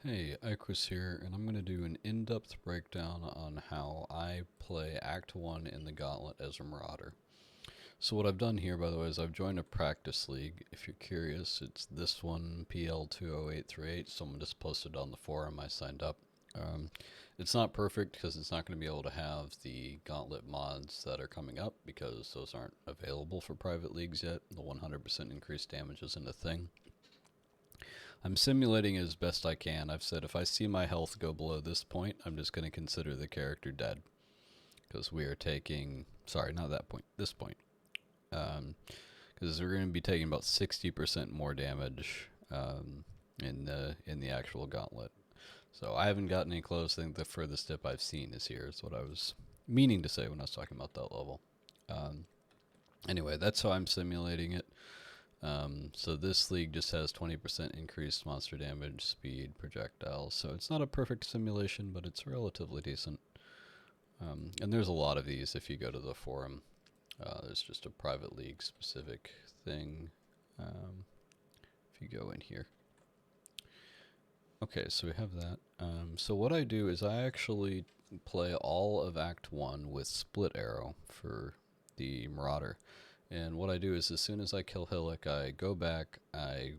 Hey, Iquus here, and I'm going to do an in-depth breakdown on how I play Act 1 in the Gauntlet as a Marauder. So what I've done here, by the way, is I've joined a practice league. If you're curious, it's this one, PL20838. Someone just posted on the forum. I signed up. Um, it's not perfect because it's not going to be able to have the Gauntlet mods that are coming up because those aren't available for private leagues yet. The 100% increased damage isn't a thing. I'm simulating it as best I can. I've said if I see my health go below this point, I'm just going to consider the character dead. Because we are taking, sorry, not that point, this point. Because we're going to be taking about 60% more damage in the actual gauntlet. So I haven't gotten any close. I think the furthest dip I've seen is here, is what I was meaning to say when I was talking about that level. Anyway, that's how I'm simulating it. So this league just has 20% increased monster damage, speed, projectiles. So it's not a perfect simulation, but it's relatively decent. And there's a lot of these if you go to the forum. There's just a private league specific thing. If you go in here. Okay, so we have that. So what I do is I actually play all of Act 1 with split arrow for the Marauder. And what I do is as soon as I kill Hillock, I go back, I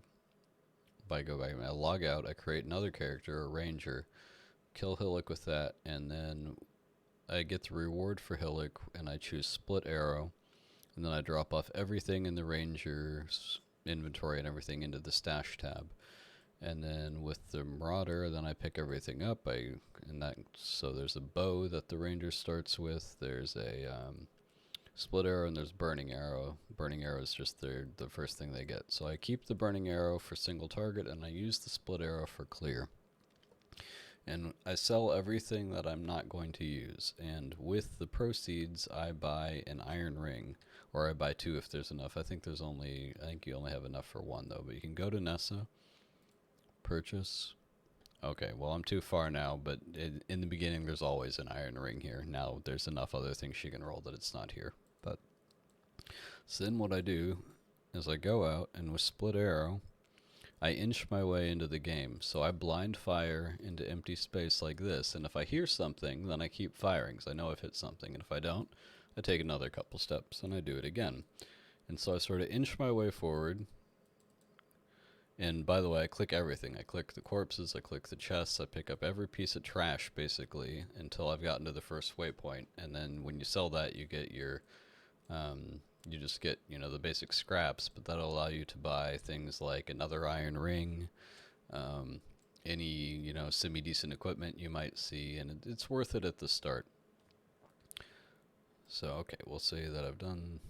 log out, I create another character, a ranger, kill Hillock with that, and then I get the reward for Hillock, and I choose split arrow, and then I drop off everything in the ranger's inventory and everything into the stash tab. And then with the Marauder, then I pick everything up. So there's a bow that the ranger starts with. There's a split arrow and there's burning arrow. Burning arrow is just the first thing they get. So I keep the burning arrow for single target and I use the split arrow for clear. And I sell everything that I'm not going to use. And with the proceeds, I buy an iron ring, or I buy two if there's enough. I think you only have enough for one though. But you can go to Nessa, purchase. Okay, well I'm too far now, but in the beginning there's always an iron ring here. Now there's enough other things she can roll that it's not here. But so then what I do is I go out and with split arrow, I inch my way into the game. So I blind fire into empty space like this, and if I hear something, then I keep firing because I know I've hit something, and if I don't, I take another couple steps and I do it again. And so I sort of inch my way forward. And by the way, I click everything. I click the corpses, I click the chests, I pick up every piece of trash basically until I've gotten to the first waypoint. And then when you sell that, you get your, you just get, the basic scraps, but that'll allow you to buy things like another iron ring, any, semi-decent equipment you might see, and it's worth it at the start. So, okay, we'll say that I've done,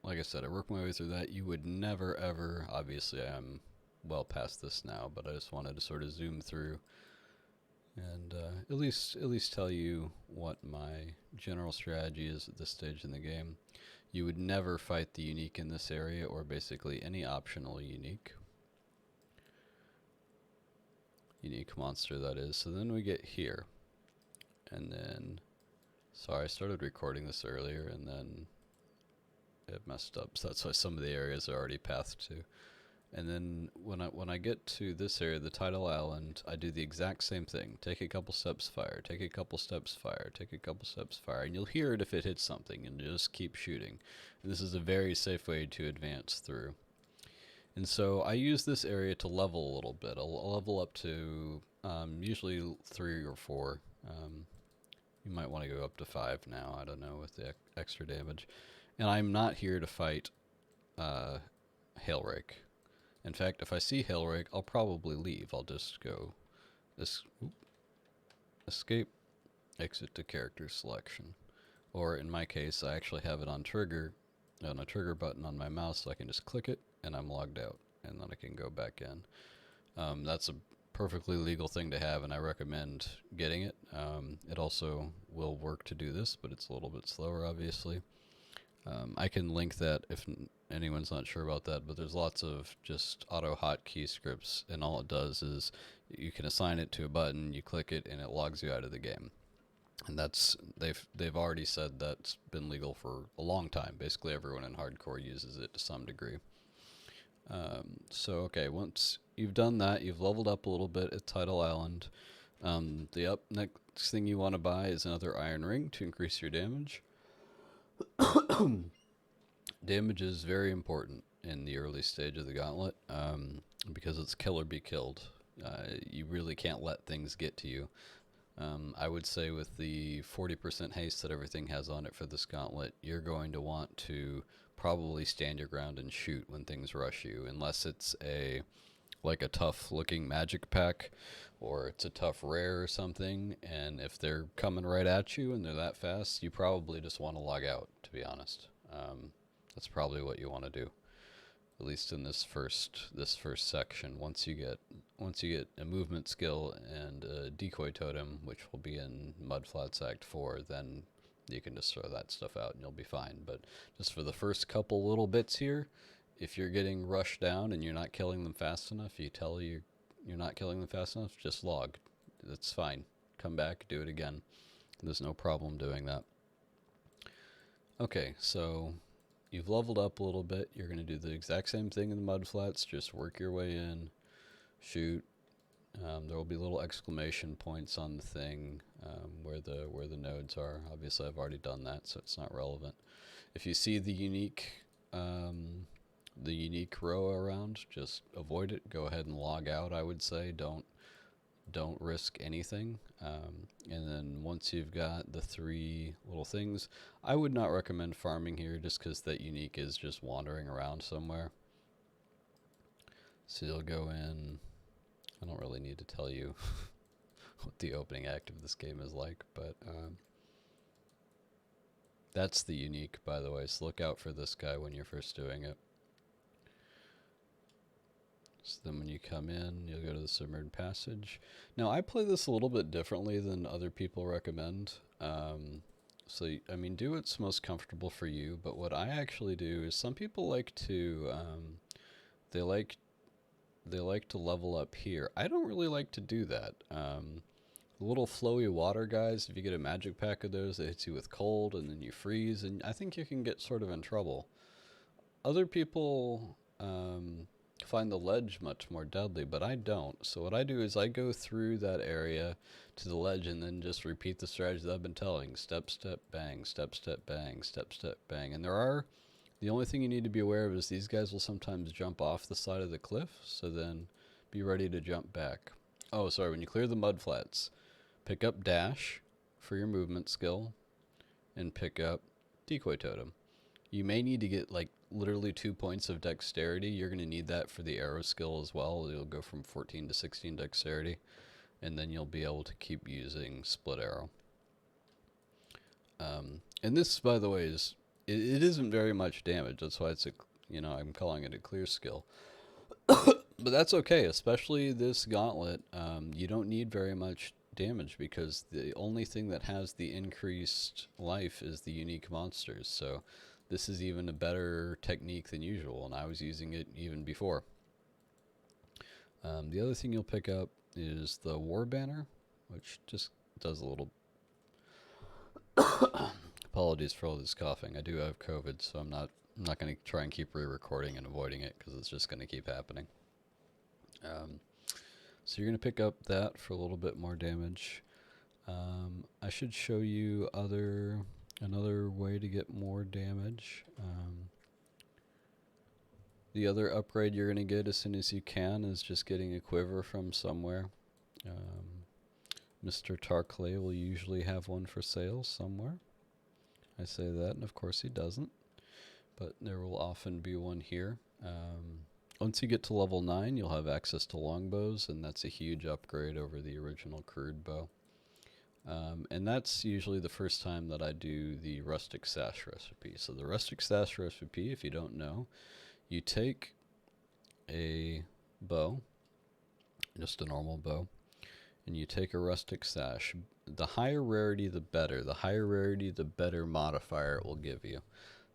like I said, I worked my way through that. You would never ever, obviously I'm well past this now, but I just wanted to sort of zoom through and at least tell you what my general strategy is at this stage in the game. You would never fight the unique in this area, or basically any optional unique monster, that is. So then we get here, and then, sorry, I started recording this earlier and then it messed up, so that's why some of the areas are already pathed to. And then when I get to this area, the Tidal Island, I do the exact same thing. Take a couple steps, fire. Take a couple steps, fire. Take a couple steps, fire. And you'll hear it if it hits something, and just keep shooting. And this is a very safe way to advance through. And so I use this area to level a little bit. I'll level up to usually 3 or 4. You might want to go up to 5 now, I don't know, with the extra damage. And I'm not here to fight Hailrake. In fact, if I see Hailrake, I'll probably leave. I'll just go escape, exit to character selection. Or in my case, I actually have it on a trigger button on my mouse, so I can just click it and I'm logged out, and then I can go back in. That's a perfectly legal thing to have, and I recommend getting it. It also will work to do this, but it's a little bit slower, obviously. I can link that if anyone's not sure about that, but there's lots of just auto hotkey scripts, and all it does is you can assign it to a button, you click it, and it logs you out of the game. And they've already said that's been legal for a long time. Basically everyone in hardcore uses it to some degree. So okay, once you've done that, you've leveled up a little bit at Tidal Island. The next thing you want to buy is another iron ring to increase your damage. Damage is very important in the early stage of the Gauntlet, because it's kill or be killed. You really can't let things get to you. I would say with the 40% haste that everything has on it for this Gauntlet, you're going to want to probably stand your ground and shoot when things rush you, unless it's like a tough looking magic pack or it's a tough rare or something, and if they're coming right at you and they're that fast, you probably just want to log out, to be honest. That's probably what you want to do, at least in this first section. Once you get a movement skill and a decoy totem, which will be in Mudflats Act 4, then you can just throw that stuff out and you'll be fine. But just for the first couple little bits here, if you're getting rushed down and you're not killing them fast enough, you tell you're not killing them fast enough, just log. That's fine. Come back, do it again. There's no problem doing that. Okay, so you've leveled up a little bit. You're going to do the exact same thing in the mudflats. Just work your way in, shoot. There will be little exclamation points on the thing where the nodes are. Obviously, I've already done that, so it's not relevant. If you see the unique row around, just avoid it. Go ahead and log out. I would say don't risk anything. And then once you've got the 3 little things, I would not recommend farming here just because that unique is just wandering around somewhere. So you'll go in. I don't really need to tell you what the opening act of this game is like, but that's the unique, by the way, so look out for this guy when you're first doing it. So then when you come in, you'll go to the Submarine Passage. Now, I play this a little bit differently than other people recommend. So, I mean, do what's most comfortable for you, but what I actually do is some people like to, they like to level up here. I don't really like to do that. The little flowy water guys, if you get a magic pack of those, it hits you with cold and then you freeze, and I think you can get sort of in trouble. Other people find the ledge much more deadly, but I don't. So what I do is I go through that area to the ledge and then just repeat the strategy that I've been telling. Step, step, bang, step, step, bang, step, step, bang. And the only thing you need to be aware of is these guys will sometimes jump off the side of the cliff, so then be ready to jump back. Oh, sorry, when you clear the mudflats, pick up dash for your movement skill and pick up decoy totem. You may need to get like literally 2 points of dexterity. You're going to need that for the arrow skill as well. You'll go from 14 to 16 dexterity, and then you'll be able to keep using split arrow. And this, by the way, it isn't very much damage. That's why it's I'm calling it a clear skill. But that's okay, especially this gauntlet. You don't need very much damage because the only thing that has the increased life is the unique monsters. So this is even a better technique than usual, and I was using it even before. The other thing you'll pick up is the War Banner, which just does a little... Apologies for all this coughing. I do have COVID, so I'm not going to try and keep re-recording and avoiding it because it's just going to keep happening. So you're going to pick up that for a little bit more damage. I should show you another way to get more damage. The other upgrade you're going to get as soon as you can is just getting a quiver from somewhere. Mr. Tarkley will usually have one for sale somewhere. I say that, and of course he doesn't. But there will often be one here. Once you get to level 9, you'll have access to longbows, and that's a huge upgrade over the original crude bow. And that's usually the first time that I do the Rustic Sash recipe. So the Rustic Sash recipe, if you don't know, you take a bow, just a normal bow, and you take a Rustic Sash. The higher rarity, the better. The higher rarity, the better modifier it will give you.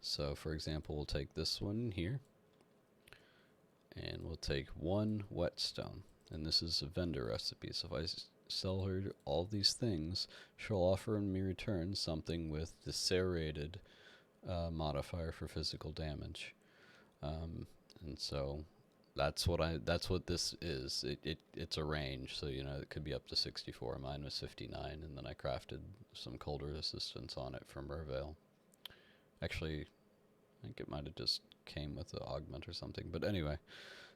So, for example, we'll take this one here, and we'll take 1 whetstone. And this is a vendor recipe. So if I sell her all these things, she'll offer me in return something with the serrated modifier for physical damage. And so That's what this is. It's a range, so it could be up to 64. Mine was 59, and then I crafted some cold resistance on it from Mervale. Actually, I think it might have just came with the augment or something. But anyway,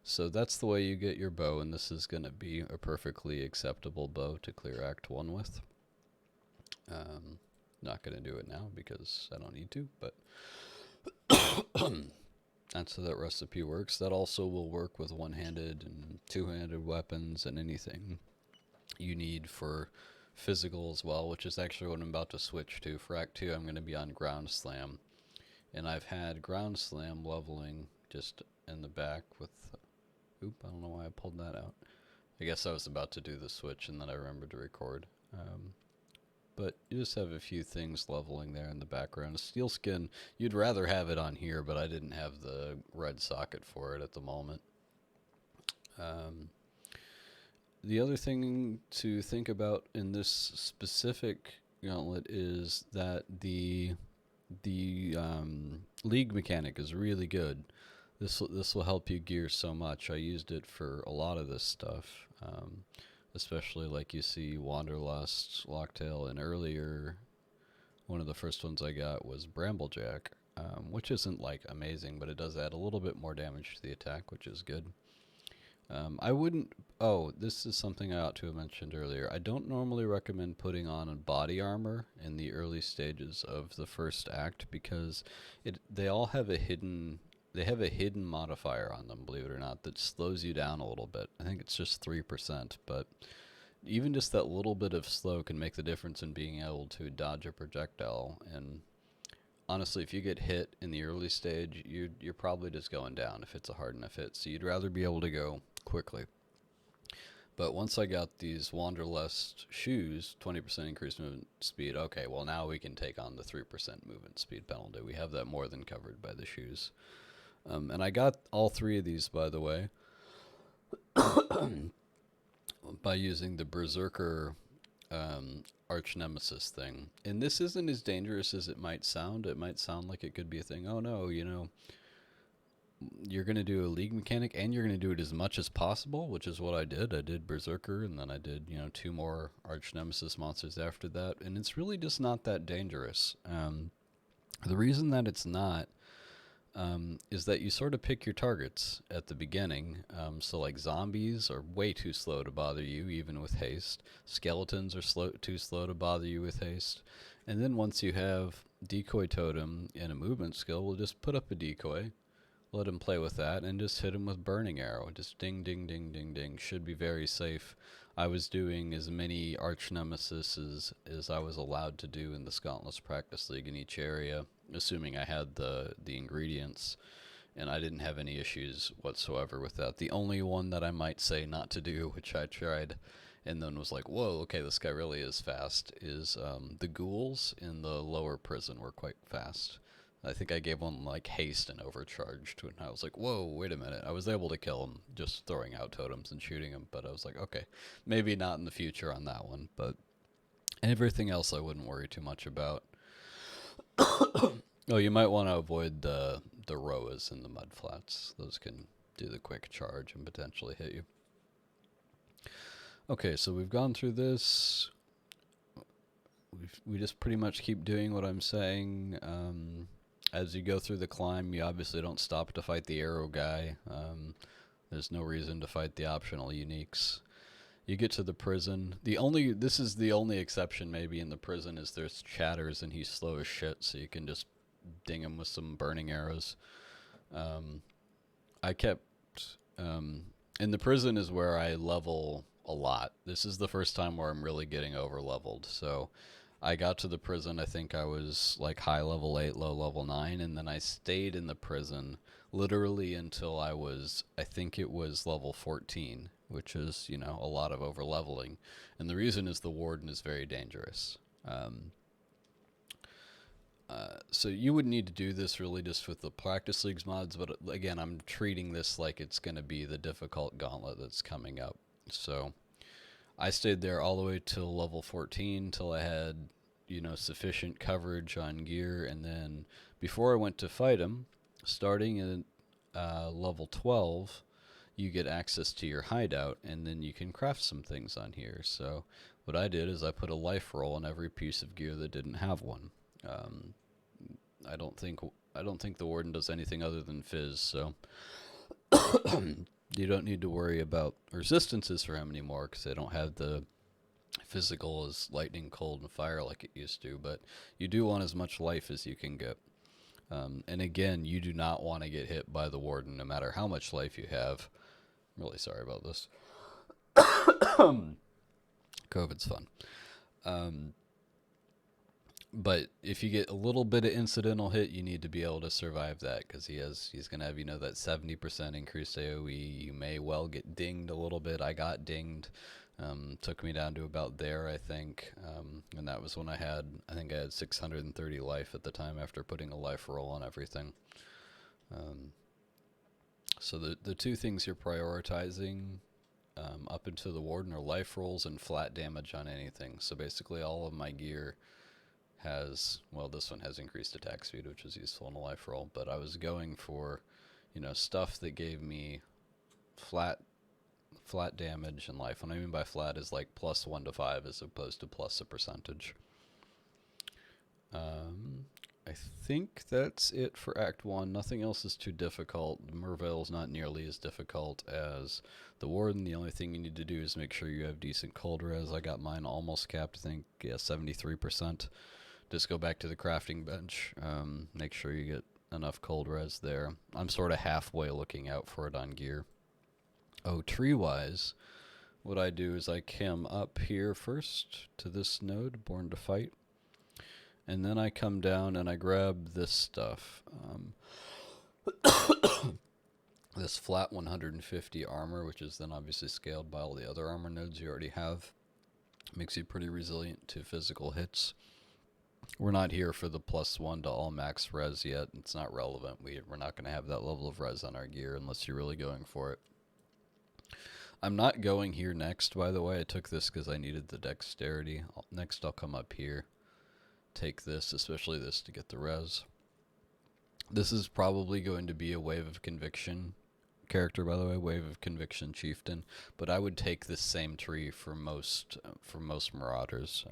so that's the way you get your bow, and this is going to be a perfectly acceptable bow to clear Act 1 with. Not going to do it now because I don't need to, but that's how that recipe works. That also will work with one-handed and two-handed weapons and anything you need for physical as well, which is actually what I'm about to switch to. For Act 2, I'm going to be on Ground Slam, and I've had Ground Slam leveling just in the back with... Oop, I don't know why I pulled that out. I guess I was about to do the switch, and then I remembered to record. But you just have a few things leveling there in the background. A steel skin, you'd rather have it on here, but I didn't have the red socket for it at the moment. The other thing to think about in this specific gauntlet is that the league mechanic is really good. This will help you gear so much. I used it for a lot of this stuff. Especially like you see Wanderlust, Locktail, and earlier one of the first ones I got was Bramblejack, which isn't like amazing, but it does add a little bit more damage to the attack, which is good. I wouldn't... Oh, this is something I ought to have mentioned earlier. I don't normally recommend putting on a body armor in the early stages of the first act because they all have a hidden... They have a hidden modifier on them, believe it or not, that slows you down a little bit. I think it's just 3%, but even just that little bit of slow can make the difference in being able to dodge a projectile. And honestly, if you get hit in the early stage, you're probably just going down if it's a hard enough hit. So you'd rather be able to go quickly. But once I got these Wanderlust shoes, 20% increased movement speed, okay, well now we can take on the 3% movement speed penalty. We have that more than covered by the shoes. And I got all three of these, by the way, by using the Berserker Arch Nemesis thing. And this isn't as dangerous as it might sound. It might sound like it could be a thing. Oh no, you're going to do a league mechanic and you're going to do it as much as possible, which is what I did. I did Berserker, and then I did, 2 more Arch Nemesis monsters after that. And it's really just not that dangerous. The reason that it's not is that you sort of pick your targets at the beginning. So like zombies are way too slow to bother you, even with haste. Skeletons are too slow to bother you with haste. And then once you have Decoy Totem and a movement skill, we'll just put up a decoy, let him play with that, and just hit him with Burning Arrow. Just ding, ding, ding, ding, ding. Should be very safe. I was doing as many Arch Nemesis as I was allowed to do in the Gauntlet Practice League in each area, assuming I had the ingredients, and I didn't have any issues whatsoever with that. The only one that I might say not to do, which I tried and then was like, whoa, okay, this guy really is fast, is the ghouls in the lower prison were quite fast. I think I gave one like haste and overcharged, and I was like, whoa, wait a minute. I was able to kill him just throwing out totems and shooting him, but I was like, okay, maybe not in the future on that one, but everything else I wouldn't worry too much about. Oh, you might want to avoid the Roas and the mud flats. Those can do the quick charge and potentially hit you. Okay, so we've gone through this. We just pretty much keep doing what I'm saying. As you go through the climb, you obviously don't stop to fight the arrow guy. There's no reason to fight the optional uniques. You get to the prison. This is the only exception maybe in the prison is there's chatters and he's slow as shit, so you can just ding him with some burning arrows. I kept... in the prison is where I level a lot. This is the first time where I'm really getting over leveled, so... I got to the prison, I think I was like high level 8, low level 9, and then I stayed in the prison literally until I was, I think it was level 14, which is, a lot of over leveling. And the reason is the warden is very dangerous. So you would need to do this really just with the practice leagues mods, but again, I'm treating this like it's going to be the difficult gauntlet that's coming up. So... I stayed there all the way till level 14 till I had, sufficient coverage on gear. And then before I went to fight him, starting at level 12, you get access to your hideout, and then you can craft some things on here. So what I did is I put a life roll on every piece of gear that didn't have one. I don't think the warden does anything other than fizz, so you don't need to worry about resistances for him anymore, because they don't have the physical as lightning, cold, and fire like it used to. But you do want as much life as you can get. And again, you do not want to get hit by the warden, no matter how much life you have. I'm really sorry about this. COVID's fun. But if you get a little bit of incidental hit, you need to be able to survive that, because he's going to have, that 70% increased AoE. You may well get dinged a little bit. I got dinged. Took me down to about there, I think. And that was when I had 630 life at the time after putting a life roll on everything. So the two things you're prioritizing up into the warden are life rolls and flat damage on anything. So basically all of my gear has, this one has increased attack speed, which is useful in a life roll, but I was going for, stuff that gave me flat damage and life. What I mean by flat is like plus 1 to 5 as opposed to plus a percentage. I think that's it for Act 1. Nothing else is too difficult. Merveil's not nearly as difficult as the Warden. The only thing you need to do is make sure you have decent cold res. I got mine almost capped, 73%. Just go back to the crafting bench. Make sure you get enough cold res there. I'm sort of halfway looking out for it on gear. Oh, tree-wise, what I do is I come up here first to this node, Born to Fight. And then I come down and I grab this stuff. This flat 150 armor, which is then obviously scaled by all the other armor nodes you already have. Makes you pretty resilient to physical hits. We're not here for the +1 to all max res yet. It's not relevant. We're not going to have that level of res on our gear unless you're really going for it. I'm not going here next, by the way. I took this because I needed the dexterity. Next I'll come up here. Take this, especially this, to get the res. This is probably going to be a Wave of Conviction character, by the way, Wave of Conviction Chieftain, but I would take this same tree for most Marauders,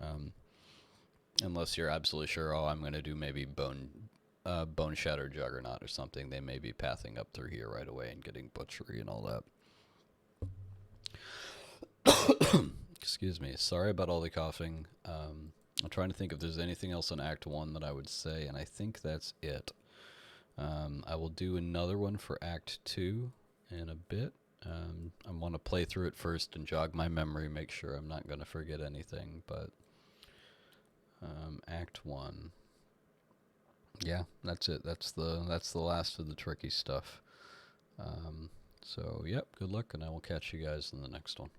unless you're absolutely sure, I'm going to do maybe Bone Shatter Juggernaut or something. They may be pathing up through here right away and getting Butchery and all that. Excuse me, sorry about all the coughing. I'm trying to think if there's anything else in Act 1 that I would say, and I think that's it. I will do another one for Act 2 in a bit. I want to play through it first and jog my memory, make sure I'm not going to forget anything, but Act 1. Yeah, that's it. That's the last of the tricky stuff. So, yep, good luck, and I will catch you guys in the next one.